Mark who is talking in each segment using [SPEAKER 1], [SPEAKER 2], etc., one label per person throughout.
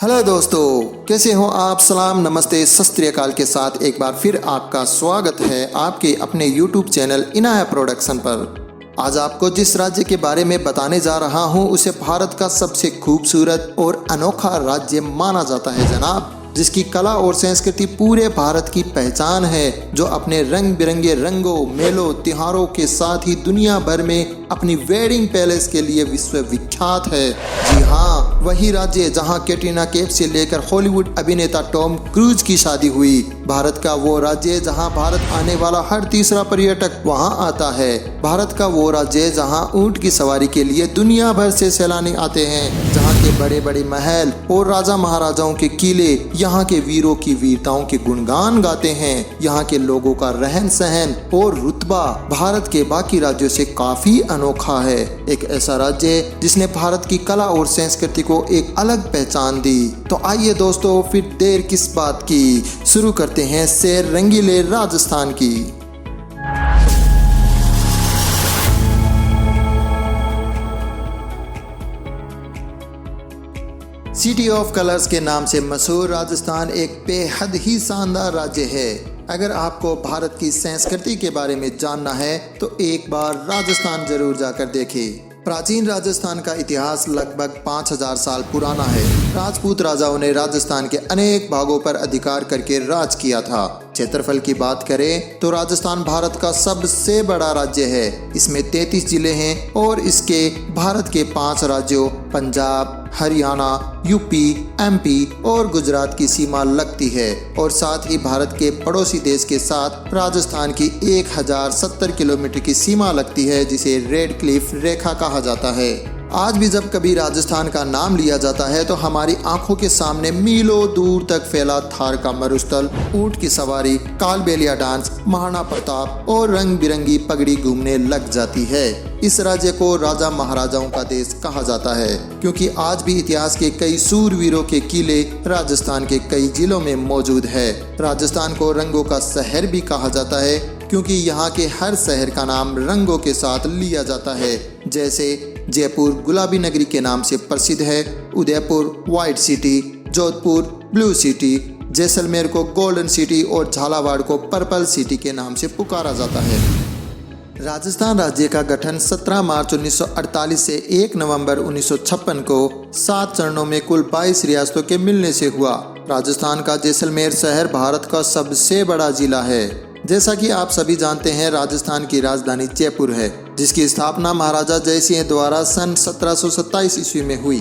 [SPEAKER 1] Hello दोस्तों, कैसे हो आप। सलाम नमस्ते सत श्री अकाल के साथ एक बार फिर आपका स्वागत है आपके अपने YouTube चैनल इनाया प्रोडक्शन पर। आज आपको जिस राज्य के बारे में बताने जा रहा हूं उसे भारत का सबसे खूबसूरत और अनोखा राज्य माना जाता है जनाब, जिसकी कला और संस्कृति पूरे भारत की पहचान है, जो अपने रंग बिरंगे रंगों, मेलों, त्योहारों के साथ ही दुनिया भर में अपनी वेडिंग पैलेस के लिए विश्व विख्यात है। जी हाँ, वही राज्य जहां कैटरीना कैफ से लेकर हॉलीवुड अभिनेता टॉम क्रूज की शादी हुई। भारत का वो राज्य जहां भारत आने वाला हर तीसरा पर्यटक वहां आता है। भारत का वो राज्य जहां ऊंट की सवारी के लिए दुनिया भर से सैलानी आते हैं, जहां के बड़े बड़े महल और राजा महाराजाओं के किले यहाँ के वीरों की वीरताओं के गुणगान गाते हैं। यहाँ के लोगों का रहन सहन और रुतबा भारत के बाकी राज्यों से काफी अनोखा है। एक ऐसा राज्य जिसने भारत की कला और संस्कृति को एक अलग पहचान दी। तो आइए दोस्तों, फिर देर किस बात की, शुरू करते हैं सैर रंगीले राजस्थान की। सिटी ऑफ कलर्स के नाम से मशहूर राजस्थान एक बेहद ही शानदार राज्य है। अगर आपको भारत की संस्कृति के बारे में जानना है तो एक बार राजस्थान जरूर जाकर देखें। प्राचीन राजस्थान का इतिहास लगभग 5000 साल पुराना है। राजपूत राजाओं ने राजस्थान के अनेक भागों पर अधिकार करके राज किया था। क्षेत्रफल की बात करें तो राजस्थान भारत का सबसे बड़ा राज्य है। इसमें 33 जिले हैं और इसके भारत के 5 राज्यों पंजाब, हरियाणा, यूपी, एमपी और गुजरात की सीमा लगती है, और साथ ही भारत के पड़ोसी देश के साथ राजस्थान की 1070 किलोमीटर की सीमा लगती है, जिसे रेड क्लिफ रेखा कहा जाता है। आज भी जब कभी राजस्थान का नाम लिया जाता है तो हमारी आंखों के सामने मीलों दूर तक फैला थार का मरुस्थल, ऊंट की सवारी, कालबेलिया डांस, महाराणा प्रताप और रंग बिरंगी पगड़ी घूमने लग जाती है। इस राज्य को राजा महाराजाओं का देश कहा जाता है, क्योंकि आज भी इतिहास के कई सूरवीरों के किले राजस्थान के कई जिलों में मौजूद है। राजस्थान को रंगों का शहर भी कहा जाता है, क्योंकि यहाँ के हर शहर का नाम रंगों के साथ लिया जाता है। जैसे जयपुर गुलाबी नगरी के नाम से प्रसिद्ध है, Udaipur white city, Jodhpur blue city, Jaisalmer को गोल्डन सिटी और झालावाड़ को पर्पल सिटी के नाम से पुकारा जाता है। राजस्थान राज्य का गठन 17 मार्च 1948 से 1 नवंबर 1956 को 7 चरणों में कुल 22 रियासतों के मिलने से हुआ। राजस्थान का जैसलमेर शहर भारत का सबसे बड़ा जिला है। जैसा कि आप सभी जानते हैं, राजस्थान की राजधानी जयपुर है, जिसकी स्थापना महाराजा जयसिंह द्वारा सन 1727 ईस्वी में हुई।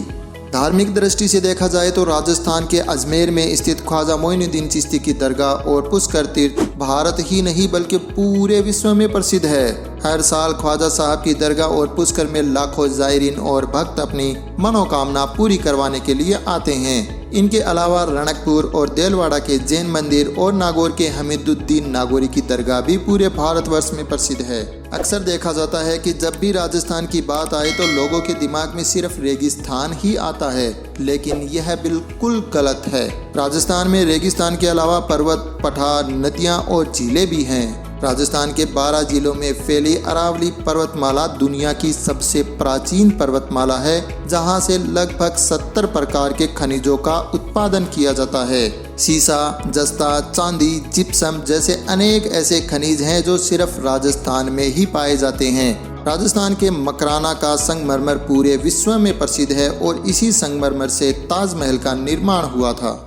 [SPEAKER 1] धार्मिक दृष्टि से देखा जाए तो राजस्थान के अजमेर में स्थित ख्वाजा मोइनुद्दीन चिश्ती की दरगाह और पुष्कर तीर्थ भारत ही नहीं बल्कि पूरे विश्व में प्रसिद्ध है। हर साल ख्वाजा साहब की दरगाह और पुष्कर में लाखों जायरीन और भक्त अपनी मनोकामना पूरी करवाने के लिए आते हैं। इनके अलावा रणकपुर और देलवाड़ा के जैन मंदिर और नागौर के हमीदुद्दीन नागौरी की दरगाह भी पूरे भारतवर्ष में प्रसिद्ध है। अक्सर देखा जाता है कि जब भी राजस्थान की बात आए तो लोगों के दिमाग में सिर्फ रेगिस्तान ही आता है, लेकिन यह बिल्कुल गलत है। राजस्थान में रेगिस्तान के अलावा पर्वत, पठार, नदियां और झीलें भी हैं। राजस्थान के 12 जिलों में फैली अरावली पर्वतमाला दुनिया की सबसे प्राचीन पर्वतमाला है, जहां से लगभग 70 प्रकार के खनिजों का उत्पादन किया जाता है। सीसा, जस्ता, चांदी, जिप्सम जैसे अनेक ऐसे खनिज हैं जो सिर्फ राजस्थान में ही पाए जाते हैं। राजस्थान के मकराना का संगमरमर पूरे विश्व में प्रसिद्ध है और इसी संगमरमर से ताजमहल का निर्माण हुआ था।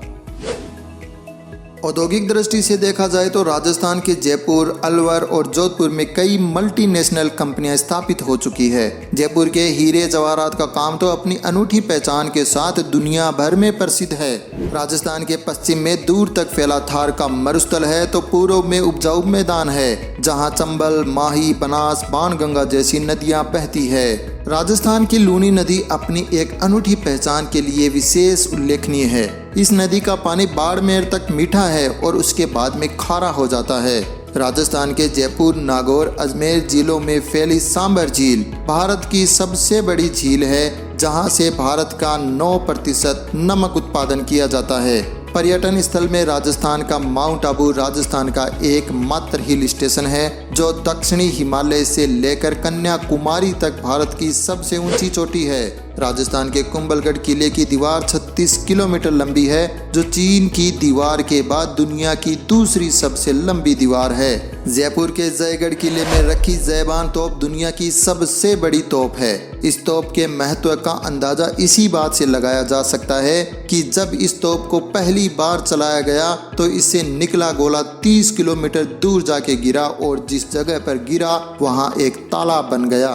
[SPEAKER 1] औद्योगिक दृष्टि से देखा जाए तो राजस्थान के जयपुर, अलवर और जोधपुर में कई मल्टीनेशनल कंपनियां स्थापित हो चुकी है। जयपुर के हीरे जवाहरात का काम तो अपनी अनूठी पहचान के साथ दुनिया भर में प्रसिद्ध है। राजस्थान के पश्चिम में दूर तक फैला थार का मरुस्थल है तो पूर्व में उपजाऊ मैदान है, जहां चंबल, माही, बनास, बाणगंगा जैसी नदियां बहती है। राजस्थान की लूनी नदी अपनी एक अनूठी पहचान के लिए विशेष उल्लेखनीय है। इस नदी का पानी बाड़मेर तक मीठा है और उसके बाद में खारा हो जाता है। राजस्थान के जयपुर, नागौर, अजमेर जिलों में फैली सांबर झील भारत की सबसे बड़ी झील है, जहां से भारत का 9% नमक उत्पादन किया जाता है। पर्यटन स्थल में राजस्थान का माउंट आबू राजस्थान का एकमात्र हिल स्टेशन है, जो दक्षिणी हिमालय से लेकर कन्याकुमारी तक भारत की सबसे ऊंची चोटी है। राजस्थान के कुंभलगढ़ किले की दीवार 36 किलोमीटर लंबी है, जो चीन की दीवार के बाद दुनिया की दूसरी सबसे लंबी दीवार है। जयपुर के जयगढ़ किले में रखी जयबान तोप दुनिया की सबसे बड़ी तोप है। इस तोप के महत्व का अंदाजा इसी बात से लगाया जा सकता है कि जब इस तोप को पहली बार चलाया गया तो इससे निकला गोला 30 किलोमीटर दूर जाके गिरा और जिस जगह पर गिरा वहां एक तालाब बन गया।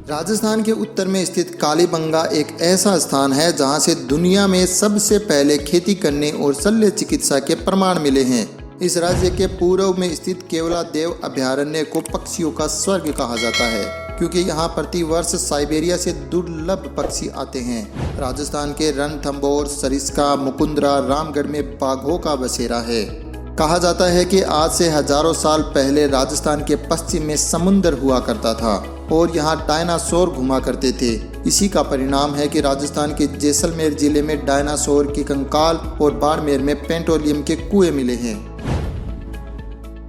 [SPEAKER 1] राजस्थान के उत्तर में स्थित कालीबंगा एक ऐसा स्थान है जहां से दुनिया में सबसे पहले खेती करने और शल्य चिकित्सा के प्रमाण मिले हैं। इस राज्य के पूर्व में स्थित केवलादेव अभयारण्य को पक्षियों का स्वर्ग कहा जाता है, क्योंकि यहाँ प्रतिवर्ष साइबेरिया से दुर्लभ पक्षी आते हैं। राजस्थान के रणथंभौर, सरिस्का, मुकुंदरा, रामगढ़ में बाघों का बसेरा है। कहा जाता है कि आज से हजारों साल पहले राजस्थान के पश्चिम में समुद्र हुआ करता था और यहाँ डायनासोर घुमा करते थे। इसी का परिणाम है कि राजस्थान के जैसलमेर जिले में डायनासोर के कंकाल और बाड़मेर में पेट्रोलियम के कुएं मिले हैं।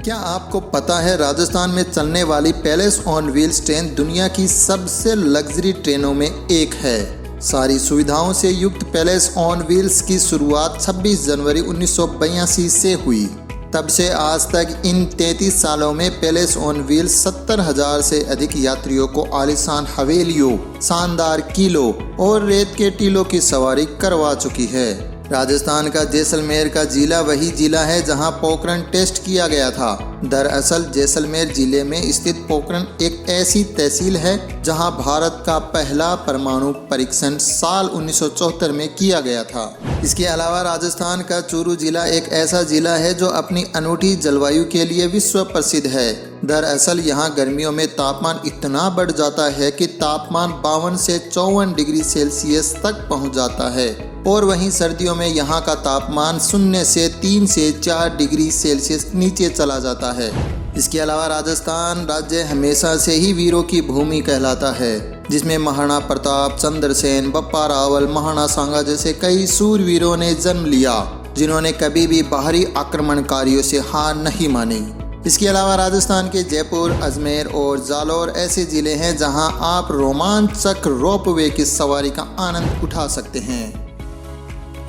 [SPEAKER 1] क्या आपको पता है राजस्थान में चलने वाली पैलेस ऑन व्हील्स ट्रेन दुनिया की सबसे लग्जरी ट्रेनों में एक है। सारी सुविधाओं से युक्त पैलेस ऑन व्हील्स की शुरुआत 26 जनवरी 1982 से हुई। तब से आज तक इन 33 सालों में पैलेस ऑन व्हील्स 70,000 से अधिक यात्रियों को आलीशान हवेलियों, शानदार किलों और रेत के टीलों की सवारी करवा चुकी है। राजस्थान का जैसलमेर का जिला वही जिला है जहां पोखरण टेस्ट किया गया था। दरअसल जैसलमेर जिले में स्थित पोखरण एक ऐसी तहसील है जहां भारत का पहला परमाणु परीक्षण साल 1974 में किया गया था। इसके अलावा राजस्थान का चूरू जिला एक ऐसा जिला है जो अपनी अनूठी जलवायु के लिए विश्व प्रसिद्ध है। दरअसल यहाँ गर्मियों में तापमान इतना बढ़ जाता है कि तापमान 52 से 54 डिग्री सेल्सियस तक पहुँच जाता है और वहीं सर्दियों में यहाँ का तापमान 0 से 3 से 4 डिग्री सेल्सियस नीचे चला जाता है। इसके अलावा राजस्थान राज्य हमेशा से ही वीरों की भूमि कहलाता है, जिसमें महाराणा प्रताप, चंद्रसेन, बप्पा रावल, महाराणा सांगा जैसे कई सूरवीरों ने जन्म लिया, जिन्होंने कभी भी बाहरी आक्रमणकारियों से हार नहीं मानी। इसके अलावा राजस्थान के जयपुर, अजमेर और जालौर ऐसे जिले हैं जहां आप रोमांचक रोपवे की सवारी का आनंद उठा सकते हैं।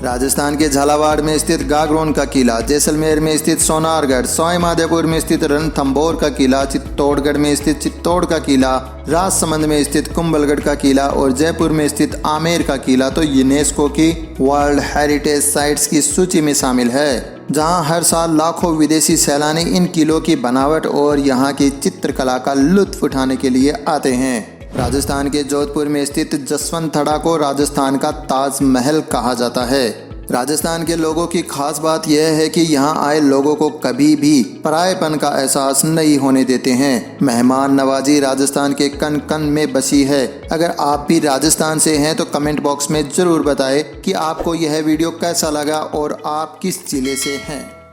[SPEAKER 1] राजस्थान के झालावाड़ में स्थित गागरोन का किला, जैसलमेर में स्थित सोनारगढ़, सवाई माधोपुर में स्थित रणथंभौर का किला, चित्तौड़गढ़ में स्थित चित्तौड़ का किला, राजसमंद में स्थित कुंभलगढ़ का किला और जयपुर में स्थित आमेर का किला तो यूनेस्को की वर्ल्ड हेरिटेज साइट्स की सूची में शामिल है, जहां हर साल लाखों विदेशी सैलानी इन किलों की बनावट और यहाँ की चित्रकला का लुत्फ उठाने के लिए आते हैं। राजस्थान के जोधपुर में स्थित जसवंतथड़ा को राजस्थान का ताजमहल कहा जाता है। राजस्थान के लोगों की खास बात यह है कि यहाँ आए लोगों को कभी भी परायेपन का एहसास नहीं होने देते हैं। मेहमान नवाजी राजस्थान के कण कण में बसी है। अगर आप भी राजस्थान से हैं तो कमेंट बॉक्स में जरूर बताएं कि आपको यह वीडियो कैसा लगा और आप किस जिले से हैं।